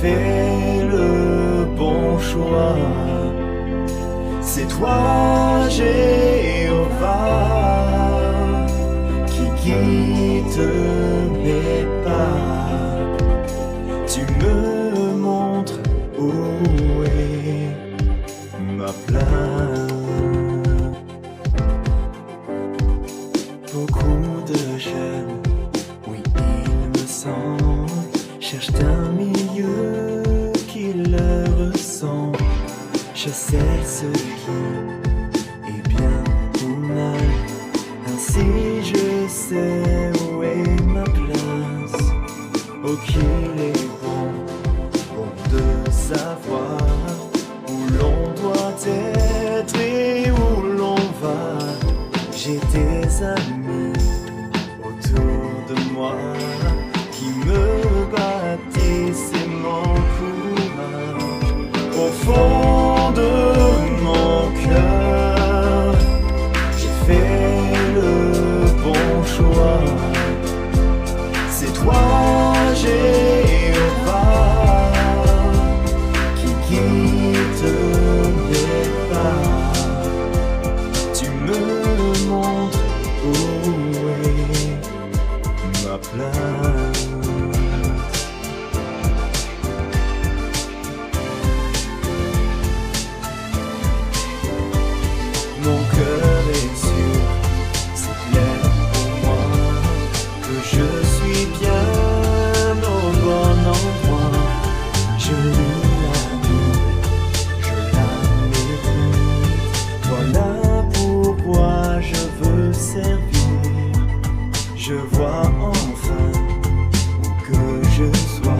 fait le bon choix. C'est toi, Jéhovah, qui guide mes pas. Tu me montres où est ma place. Beaucoup de jeunes, oui il me semble, cherchent un milieu qui leur ressemble. Je sais ce qui est bien ou mal, ainsi je sais où est ma place. Oh qu'il est bon de savoir où l'on doit être et où l'on va. J'ai des amis autour de moi qui me bâtissent et m'encouragent. Au fond de mon cœur, j'ai fait le bon choix. C'est toi, Jéhovah, qui guide mes pas. Tu me montres où est ma place. Mon cœur est sûr, c'est clair pour moi, que je suis bien au bon endroit. Je lis la Bible, je la médite. Voilà pourquoi je veux servir. Je vois enfin où que je sois.